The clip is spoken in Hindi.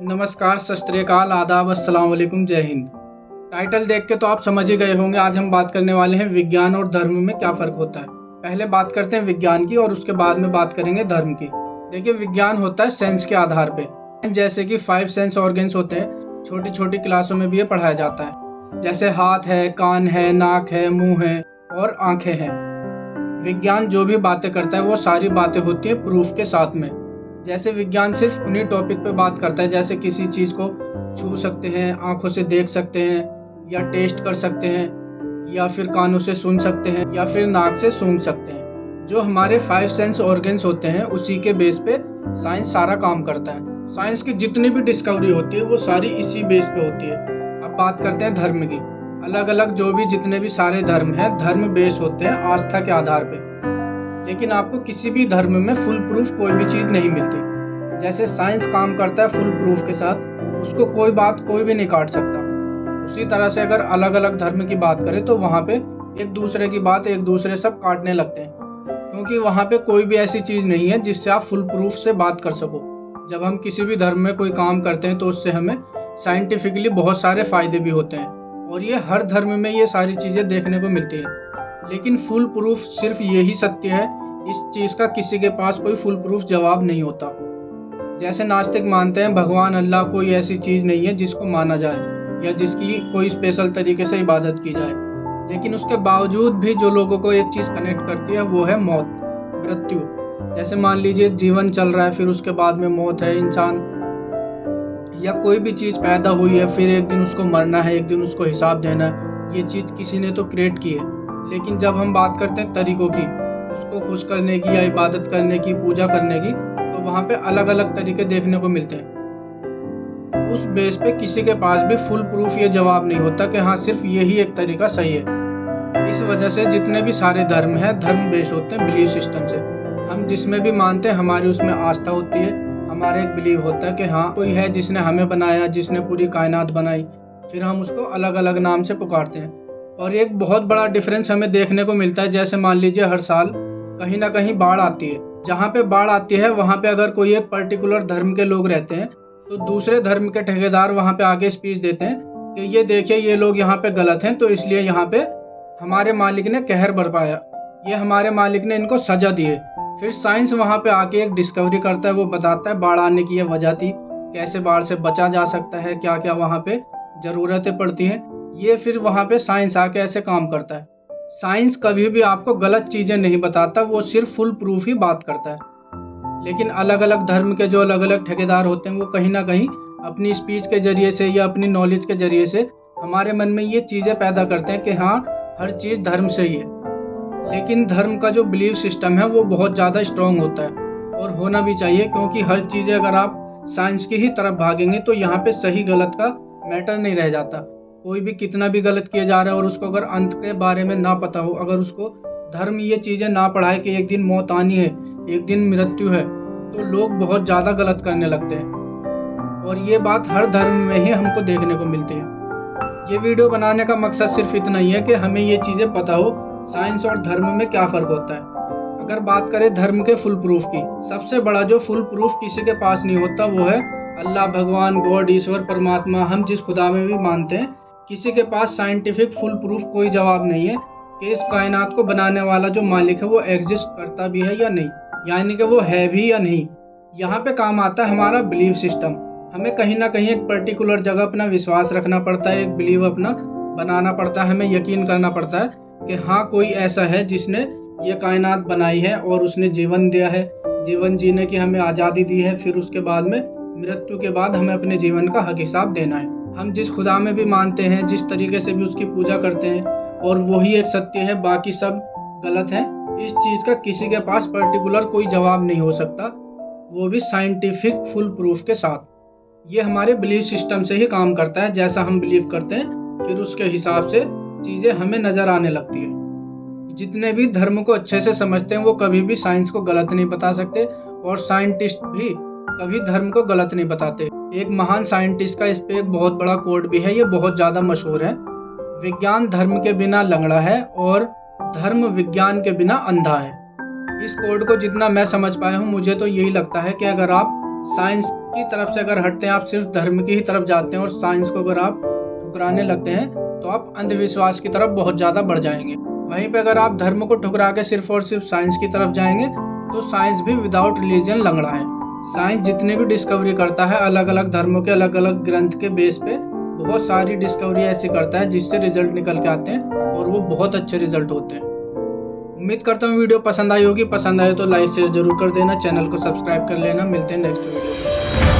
नमस्कार, सत श्री अकाल, आदाब, अस्सलाम वालेकुम, जय हिंद। टाइटल देख के तो आप समझ ही गए होंगे आज हम बात करने वाले हैं विज्ञान और धर्म में क्या फ़र्क होता है। पहले बात करते हैं विज्ञान की और उसके बाद में बात करेंगे धर्म की। देखिए, विज्ञान होता है सेंस के आधार पे, जैसे कि 5 सेंस ऑर्गन्स होते हैं। छोटी छोटी क्लासों में भी ये पढ़ाया जाता है, जैसे हाथ है, कान है, नाक है, मुँह है और आँखें हैं। विज्ञान जो भी बातें करता है वो सारी बातें होती हैं प्रूफ के साथ में। जैसे विज्ञान सिर्फ उन्हीं टॉपिक पे बात करता है, जैसे किसी चीज़ को छू सकते हैं, आंखों से देख सकते हैं या टेस्ट कर सकते हैं, या फिर कानों से सुन सकते हैं, या फिर नाक से सूंघ सकते हैं। जो हमारे 5 सेंस ऑर्गन्स होते हैं उसी के बेस पे साइंस सारा काम करता है। साइंस की जितनी भी डिस्कवरी होती है वो सारी इसी बेस पे होती है। अब बात करते हैं धर्म की। अलग अलग जो भी जितने भी सारे धर्म हैं, धर्म बेस होते हैं आस्था के आधार पे। लेकिन आपको किसी भी धर्म में फुल प्रूफ कोई भी चीज़ नहीं मिलती। जैसे साइंस काम करता है फुल प्रूफ के साथ, उसको कोई बात कोई भी नहीं काट सकता। उसी तरह से अगर अलग अलग धर्म की बात करें तो वहाँ पे एक दूसरे की बात एक दूसरे सब काटने लगते हैं, क्योंकि वहाँ पे कोई भी ऐसी चीज़ नहीं है जिससे आप फुल प्रूफ से बात कर सको। जब हम किसी भी धर्म में कोई काम करते हैं तो उससे हमें साइंटिफिकली बहुत सारे फ़ायदे भी होते हैं, और ये हर धर्म में ये सारी चीज़ें देखने को मिलती हैं। लेकिन फुल प्रूफ सिर्फ यही सत्य है, इस चीज़ का किसी के पास कोई फुल प्रूफ जवाब नहीं होता। जैसे नास्तिक मानते हैं भगवान अल्लाह कोई ऐसी चीज़ नहीं है जिसको माना जाए या जिसकी कोई स्पेशल तरीके से इबादत की जाए। लेकिन उसके बावजूद भी जो लोगों को एक चीज़ कनेक्ट करती है वो है मौत, मृत्यु। जैसे मान लीजिए जीवन चल रहा है, फिर उसके बाद में मौत है। इंसान या कोई भी चीज़ पैदा हुई है, फिर एक दिन उसको मरना है, एक दिन उसको हिसाब देना है। ये चीज़ किसी ने तो क्रिएट की है। लेकिन जब हम बात करते हैं तरीक़ों की, उसको खुश करने की या इबादत करने की, पूजा करने की, तो वहाँ पे अलग अलग तरीके देखने को मिलते हैं। उस बेस पे किसी के पास भी फुल प्रूफ ये जवाब नहीं होता कि हाँ सिर्फ यही एक तरीका सही है। इस वजह से जितने भी सारे धर्म हैं, धर्म बेस्ड होते हैं बिलीफ सिस्टम से। हम जिसमें भी मानते हैं हमारी उसमें आस्था होती है, हमारा एक बिलीव होता है कि हाँ कोई है जिसने हमें बनाया, जिसने पूरी कायनात बनाई। फिर हम उसको अलग अलग नाम से पुकारते हैं। और एक बहुत बड़ा डिफरेंस हमें देखने को मिलता है। जैसे मान लीजिए हर साल कहीं ना कहीं बाढ़ आती है। जहाँ पे बाढ़ आती है वहाँ पे अगर कोई एक पर्टिकुलर धर्म के लोग रहते हैं तो दूसरे धर्म के ठेकेदार वहाँ पे आके स्पीच देते हैं कि ये देखिए ये लोग यहाँ पे गलत हैं, तो इसलिए यहाँ पे हमारे मालिक ने कहर बरपाया, ये हमारे मालिक ने इनको सजा दी है। फिर साइंस वहाँ पे आके एक डिस्कवरी करता है, वो बताता है बाढ़ आने की ये वजह थी, कैसे बाढ़ से बचा जा सकता है, क्या क्या वहाँ पे ज़रूरतें पड़ती हैं। ये फिर वहाँ पे साइंस आके ऐसे काम करता है। साइंस कभी भी आपको गलत चीज़ें नहीं बताता, वो सिर्फ फुल प्रूफ ही बात करता है। लेकिन अलग अलग धर्म के जो अलग अलग ठेकेदार होते हैं वो कहीं ना कहीं अपनी स्पीच के ज़रिए से या अपनी नॉलेज के ज़रिए से हमारे मन में ये चीज़ें पैदा करते हैं कि हाँ हर चीज़ धर्म से ही है। लेकिन धर्म का जो बिलीफ सिस्टम है वो बहुत ज़्यादा स्ट्रॉन्ग होता है, और होना भी चाहिए, क्योंकि हर चीज़ें अगर आप साइंस की ही तरफ भागेंगे तो यहाँ पे सही गलत का मैटर नहीं रह जाता। कोई भी कितना भी गलत किया जा रहा है और उसको अगर अंत के बारे में ना पता हो, अगर उसको धर्म ये चीज़ें ना पढ़ाए कि एक दिन मौत आनी है, एक दिन मृत्यु है, तो लोग बहुत ज़्यादा गलत करने लगते हैं। और ये बात हर धर्म में ही हमको देखने को मिलती है। ये वीडियो बनाने का मकसद सिर्फ इतना ही है कि हमें ये चीज़ें पता हो साइंस और धर्म में क्या फ़र्क होता है। अगर बात करें धर्म के फुल प्रूफ की, सबसे बड़ा जो फुल प्रूफ किसी के पास नहीं होता वो है अल्लाह, भगवान, गॉड, ईश्वर, परमात्मा। हम जिस खुदा में भी मानते हैं, किसी के पास साइंटिफिक फुल प्रूफ कोई जवाब नहीं है कि इस कायनात को बनाने वाला जो मालिक है वो एग्जिस्ट करता भी है या नहीं, यानी कि वो है भी या नहीं। यहाँ पे काम आता है हमारा बिलीफ सिस्टम। हमें कहीं ना कहीं एक पर्टिकुलर जगह अपना विश्वास रखना पड़ता है, एक बिलीव अपना बनाना पड़ता है। हमें यकीन करना पड़ता है कि हाँ कोई ऐसा है जिसने ये कायनात बनाई है और उसने जीवन दिया है, जीवन जीने की हमें आज़ादी दी है। फिर उसके बाद में मृत्यु के बाद हमें अपने जीवन का हक हिसाब देना है। हम जिस खुदा में भी मानते हैं, जिस तरीके से भी उसकी पूजा करते हैं, और वही एक सत्य है, बाकी सब गलत है। इस चीज़ का किसी के पास पर्टिकुलर कोई जवाब नहीं हो सकता, वो भी साइंटिफिक फुल प्रूफ के साथ। ये हमारे बिलीफ सिस्टम से ही काम करता है। जैसा हम बिलीव करते हैं फिर उसके हिसाब से चीज़ें हमें नज़र आने लगती है। जितने भी धर्म को अच्छे से समझते हैं वो कभी भी साइंस को गलत नहीं बता सकते, और साइंटिस्ट भी कभी धर्म को गलत नहीं बताते। एक महान साइंटिस्ट का इस पे एक बहुत बड़ा कोट भी है, ये बहुत ज़्यादा मशहूर है। विज्ञान धर्म के बिना लंगड़ा है और धर्म विज्ञान के बिना अंधा है। इस कोट को जितना मैं समझ पाया हूँ, मुझे तो यही लगता है कि अगर आप साइंस की तरफ से अगर हटते हैं, आप सिर्फ धर्म की ही तरफ जाते हैं और साइंस को अगर आप ठुकराने लगते हैं तो आप अंधविश्वास की तरफ बहुत ज़्यादा बढ़ जाएंगे। वहीं पे अगर आप धर्म को ठुकरा के सिर्फ और सिर्फ साइंस की तरफ जाएंगे तो साइंस भी विदाउट रिलीजन लंगड़ा है। साइंस जितनी भी डिस्कवरी करता है अलग अलग धर्मों के अलग अलग ग्रंथ के बेस पे बहुत सारी डिस्कवरी ऐसी करता है जिससे रिजल्ट निकल के आते हैं और वो बहुत अच्छे रिजल्ट होते हैं। उम्मीद करता हूँ वीडियो पसंद आई होगी। पसंद आए तो लाइक शेयर जरूर कर देना, चैनल को सब्सक्राइब कर लेना। मिलते हैं नेक्स्ट वीडियो में।